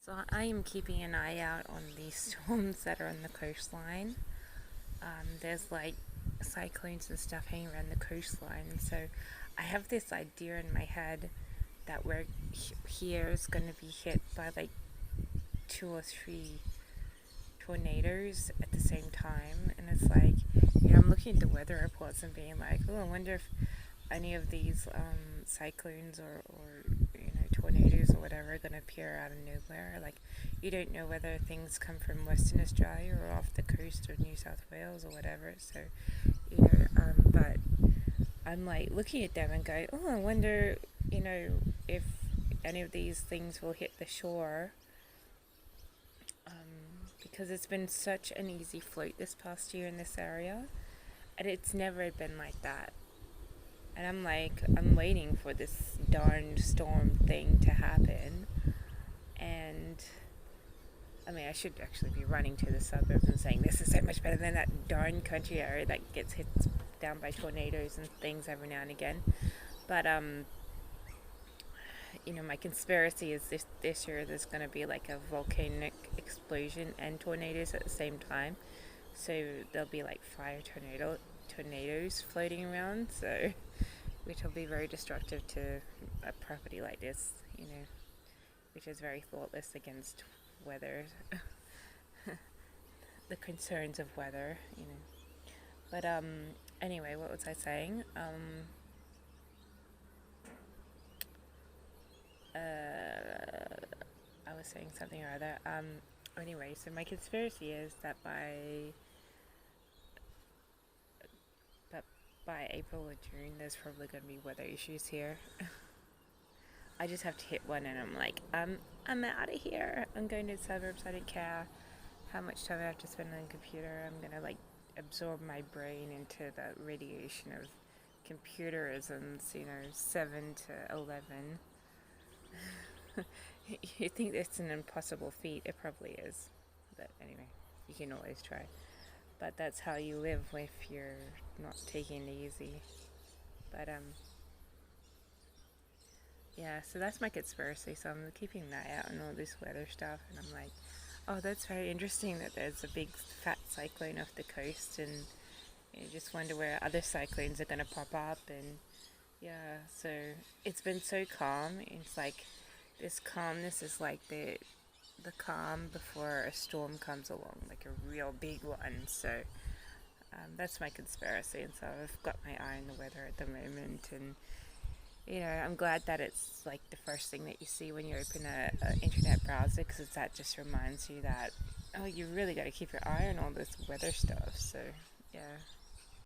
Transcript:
So I am keeping an eye out on these storms that are on the coastline. There's like cyclones and stuff hanging around the coastline. So I have this idea in my head that we're here is going to be hit by like two or three tornadoes at the same time. And it's like, I'm looking at the weather reports and being like, oh, I wonder if any of these cyclones or tornadoes or whatever are going to appear out of nowhere. Like, you don't know whether things come from Western Australia or off the coast of New South Wales or whatever. So, but I'm like looking at them and going, oh, I wonder, if any of these things will hit the shore. Because it's been such an easy float this past year in this area, and it's never been like that. And I'm like, I'm waiting for this darn storm thing to happen. And I mean, I should actually be running to the suburbs and saying this is so much better than that darn country area that gets hit down by tornadoes and things every now and again. But my conspiracy is this year there's going to be like a volcanic explosion and tornadoes at the same time. So there'll be like tornadoes floating around. So which will be very destructive to a property like this, which is very thoughtless against weather, the concerns of weather. But anyway, what was I saying? I was saying something or other. Anyway, so my conspiracy is that by April or June, there's probably going to be weather issues here. I just have to hit one, and I'm like, I'm out of here. I'm going to the suburbs. I don't care how much time I have to spend on the computer. I'm gonna like absorb my brain into the radiation of computerisms. 7 to 11. You think it's an impossible feat? It probably is, but anyway, you can always try. But that's how you live if you're not taking it easy. But yeah, so that's my conspiracy. So I'm keeping an eye out on all this weather stuff, and I'm like, oh, that's very interesting that there's a big fat cyclone off the coast, and you just wonder where other cyclones are going to pop up. And yeah, so it's been so calm. It's like this calmness is like the calm before a storm comes along, like a real big one. So that's my conspiracy, and so I've got my eye on the weather at the moment. And I'm glad that it's like the first thing that you see when you open a internet browser, because that just reminds you that, oh, you really got to keep your eye on all this weather stuff. So yeah.